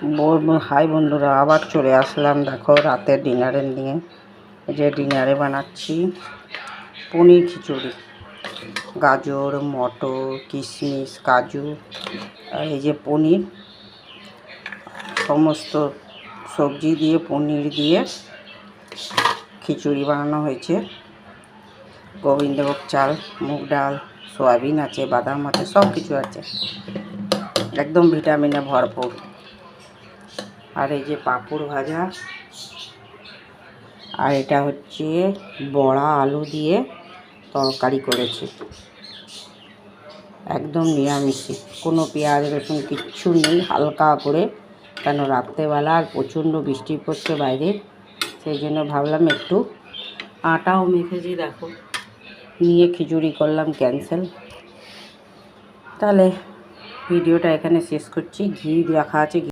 High বন্ধুরা, আবার চলে আসলাম দেখো রাতের ডিনারের নিয়ে। এই যে ডিনারে বানাচ্ছি পনির খিচুড়ি, গাজর, মটর, কিশমিশ, কাজু আর এই যে পনির, সমস্ত সবজি দিয়ে পনির দিয়ে খিচুড়ি বানানো হয়েছে। গোবিন্দভোগ চাল, মুগ ডাল, সয়াবিন আছে, বাদাম আছে, সব কিছু আছে, একদম ভিটামিনে ভরপুর। আর এই যে পাঁপড় ভাজা, আর এটা হচ্ছে বড়া আলু দিয়ে তরকারি করেছি, একদম নিরামিষই, কোনো পেঁয়াজ রসুন কিচ্ছু নেই, হালকা করে। কেন রাত্রেবেলা আর প্রচণ্ড বৃষ্টি পড়ছে বাইরে, সেই জন্য ভাবলাম একটু আটাও মেখেছি দেখো, নিয়ে খিচুড়ি করলাম ক্যান্সেল। তাহলে ভিডিওটা এখানে শেষ করছি। ঘি রাখা আছে।